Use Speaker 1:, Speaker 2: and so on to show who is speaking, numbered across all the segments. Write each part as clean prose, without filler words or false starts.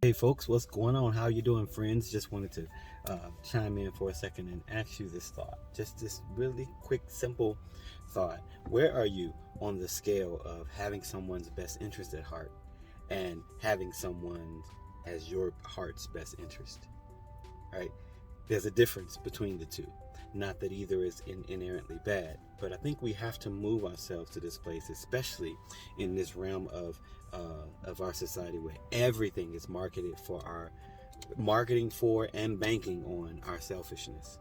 Speaker 1: Hey folks, what's going on? How you doing, friends? Just wanted to chime in for a second and ask you this thought. Just this really quick, simple thought. Where are you on the scale of having someone's best interest at heart and having someone as your heart's best interest? Right? There's a difference between the two. Not that either is inherently bad, but I think we have to move ourselves to this place, especially in this realm of our society where everything is marketing for and banking on our selfishness,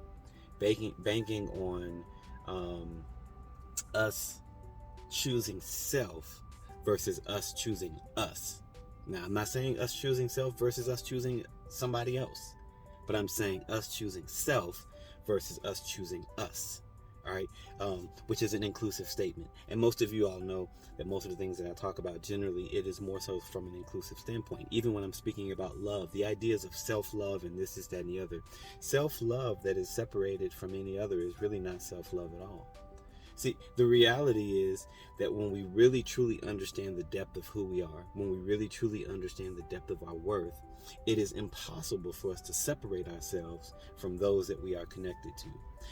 Speaker 1: banking on us choosing self versus us choosing us. Now, I'm not saying us choosing self versus us choosing somebody else, but I'm saying us choosing self versus us choosing us. All right, which is an inclusive statement. And most of you all know that most of the things that I talk about, generally, it is more so from an inclusive standpoint. Even when I'm speaking about love, the ideas of self-love and this, that, and the other. Self-love that is separated from any other is really not self-love at all. See, the reality is that when we really truly understand the depth of who we are, when we really truly understand the depth of our worth, it is impossible for us to separate ourselves from those that we are connected to.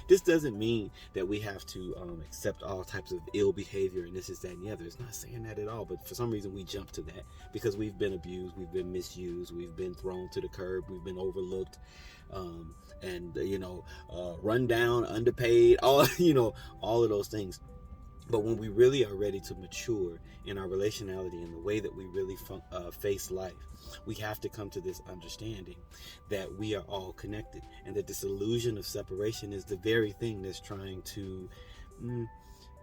Speaker 1: This doesn't mean that we have to accept all types of ill behavior and this, that, and the other. It's not saying that at all, but for some reason we jump to that because we've been abused, we've been misused, we've been thrown to the curb, we've been overlooked, and run down, underpaid, all all of those things. But when we really are ready to mature in our relationality and the way that we really face life, we have to come to this understanding that we are all connected and that this illusion of separation is the very thing that's trying to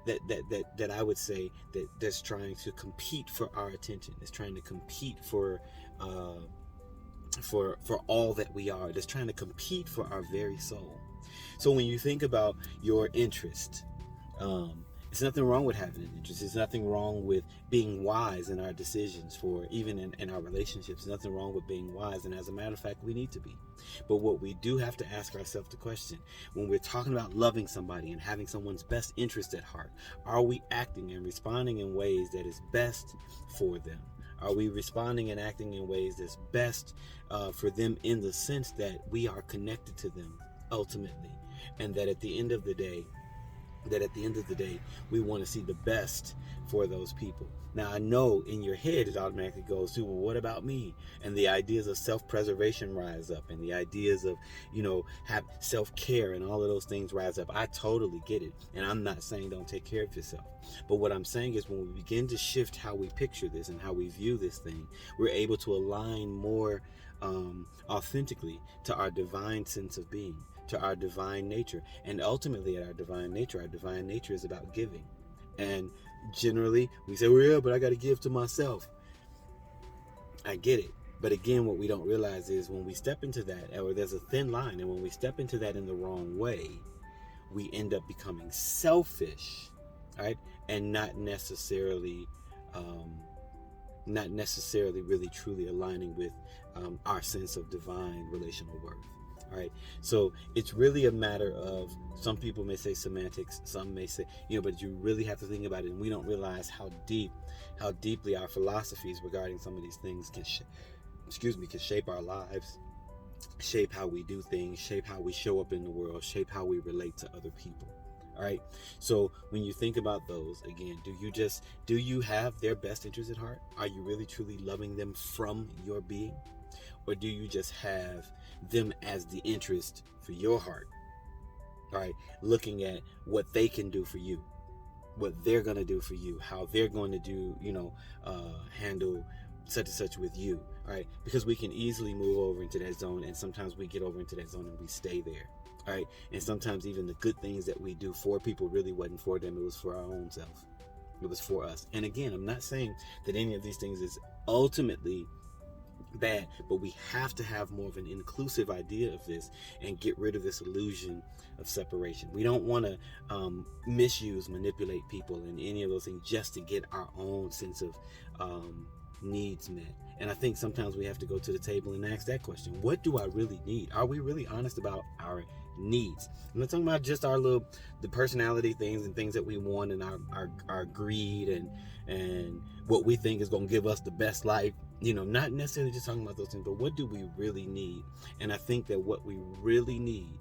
Speaker 1: that I would say that's trying to compete for our attention. It's trying to compete for all that we are. That's trying to compete for our very soul. So when you think about your interest, there's nothing wrong with having an interest. There's nothing wrong with being wise in our decisions, for even in our relationships. There's nothing wrong with being wise, and as a matter of fact, we need to be. But what we do have to ask ourselves the question, when we're talking about loving somebody and having someone's best interest at heart, are we acting and responding in ways that is best for them? Are we responding and acting in ways that's best for them, in the sense that we are connected to them ultimately, and that at the end of the day, we want to see the best for those people? Now, I know in your head it automatically goes to, well, what about me? And the ideas of self-preservation rise up, and the ideas of, have self-care and all of those things rise up. I totally get it. And I'm not saying don't take care of yourself. But what I'm saying is when we begin to shift how we picture this and how we view this thing, we're able to align more authentically to our divine sense of being, to our divine nature. And ultimately, at our divine nature is about giving. And generally we say, well, yeah, but I got to give to myself. I get it. But again, what we don't realize is when we step into that, or there's a thin line, and when we step into that in the wrong way, we end up becoming selfish, right? And not necessarily really truly aligning with our sense of divine relational worth. All right, so it's really a matter of, some people may say semantics, some may say, but you really have to think about it, and we don't realize how deeply our philosophies regarding some of these things can shape our lives, shape how we do things, shape how we show up in the world, shape how we relate to other people. All right, so when you think about those, again, do you have their best interest at heart? Are you really truly loving them from your being? Or do you just have them as the interest for your heart? All right, looking at what they can do for you, what they're going to do for you, how they're going to do, handle such and such with you. All right, because we can easily move over into that zone, and sometimes we get over into that zone and we stay there. All right, and sometimes even the good things that we do for people really wasn't for them, it was for our own self. It was for us. And again, I'm not saying that any of these things is ultimately bad, but we have to have more of an inclusive idea of this and get rid of this illusion of separation. We don't want to manipulate people and any of those things just to get our own sense of needs met. And I think sometimes we have to go to the table and ask that question: what do I really need? Are we really honest about our needs? I'm not talking about just the personality things and things that we want, and our greed and what we think is going to give us the best life. Not necessarily just talking about those things, but what do we really need? And I think that what we really need,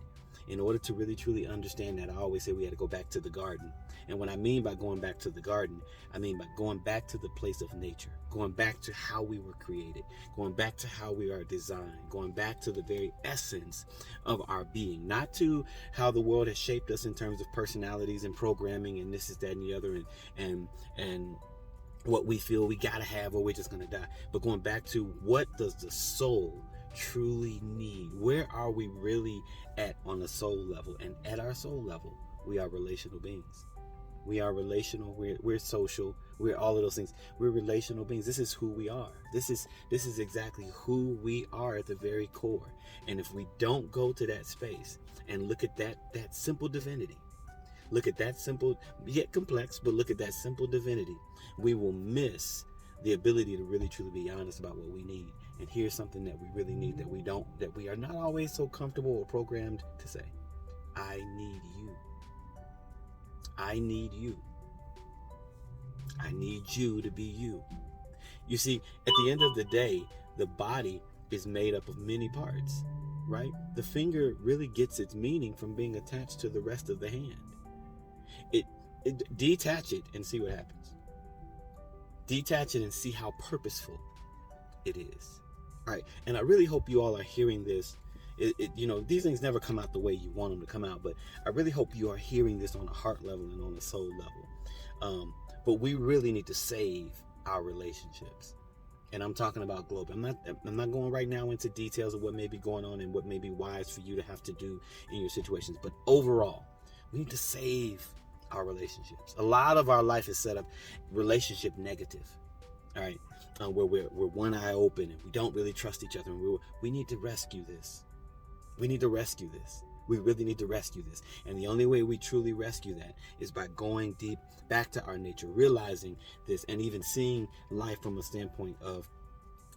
Speaker 1: in order to really truly understand that, I always say we had to go back to the garden. And what I mean by going back to the garden, I mean by going back to the place of nature, going back to how we were created, going back to how we are designed, going back to the very essence of our being, not to how the world has shaped us in terms of personalities and programming and this is that and the other and what we feel we gotta have or we're just gonna die, but going back to what does the soul truly need? Where are we really at on the soul level? And at our soul level, we are relational beings. We are relational, we're social, we're all of those things. We're relational beings. This is who we are. This is exactly who we are at the very core. And if we don't go to that space and look at that simple divinity, look at that simple, yet complex, but look at that simple divinity, we will miss the ability to really truly be honest about what we need. And here's something that we really need that we are not always so comfortable or programmed to say. I need you. I need you. I need you to be you. You see, at the end of the day, the body is made up of many parts, right? The finger really gets its meaning from being attached to the rest of the hand. Detach it and see what happens. Detach it and see how purposeful it is. All right, and I really hope you all are hearing this. These things never come out the way you want them to come out, but I really hope you are hearing this on a heart level and on a soul level. But we really need to save our relationships. And I'm talking about global. I'm not going right now into details of what may be going on and what may be wise for you to have to do in your situations. But overall, we need to save our relationships. A lot of our life is set up relationship negative. All right, where we're one eye open and we don't really trust each other. And we need to rescue this. We need to rescue this. We really need to rescue this. And the only way we truly rescue that is by going deep back to our nature, realizing this, and even seeing life from a standpoint of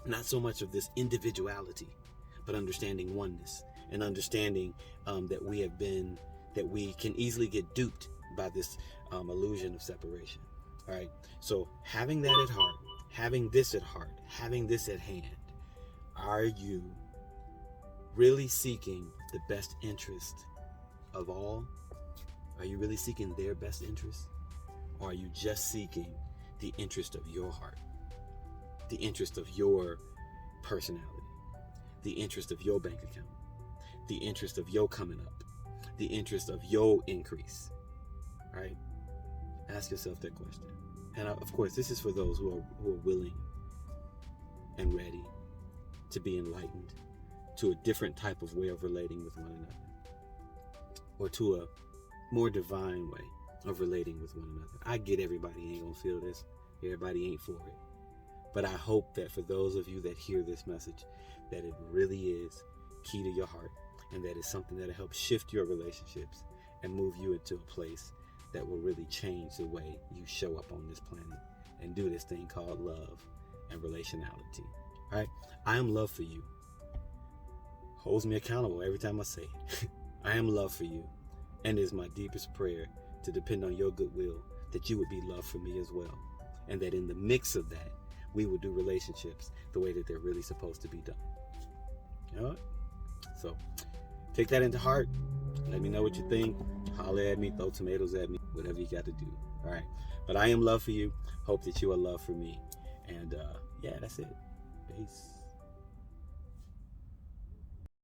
Speaker 1: not so much of this individuality, but understanding oneness and understanding that we can easily get duped by this illusion of separation. All right. So having that at heart, having this at heart, having this at hand, are you really seeking the best interest of all? Are you really seeking their best interest? Or are you just seeking the interest of your heart, the interest of your personality, the interest of your bank account, the interest of your coming up, the interest of your increase? All right? Ask yourself that question. And of course, this is for those who are willing and ready to be enlightened to a different type of way of relating with one another, or to a more divine way of relating with one another. I get everybody ain't gonna feel this. Everybody ain't for it. But I hope that for those of you that hear this message, that it really is key to your heart, and that it's something that'll help shift your relationships and move you into a place that will really change the way you show up on this planet and do this thing called love and relationality. All right? I am love for you. Holds me accountable every time I say it. I am love for you, and it is my deepest prayer to depend on your goodwill that you would be love for me as well, and that in the mix of that, we will do relationships the way that they're really supposed to be done. You know what? So take that into heart. Let me know what you think. Holler at me, throw tomatoes at me, whatever you got to do. All right. But I am love for you. Hope that you are love for me. And yeah, that's it. Peace.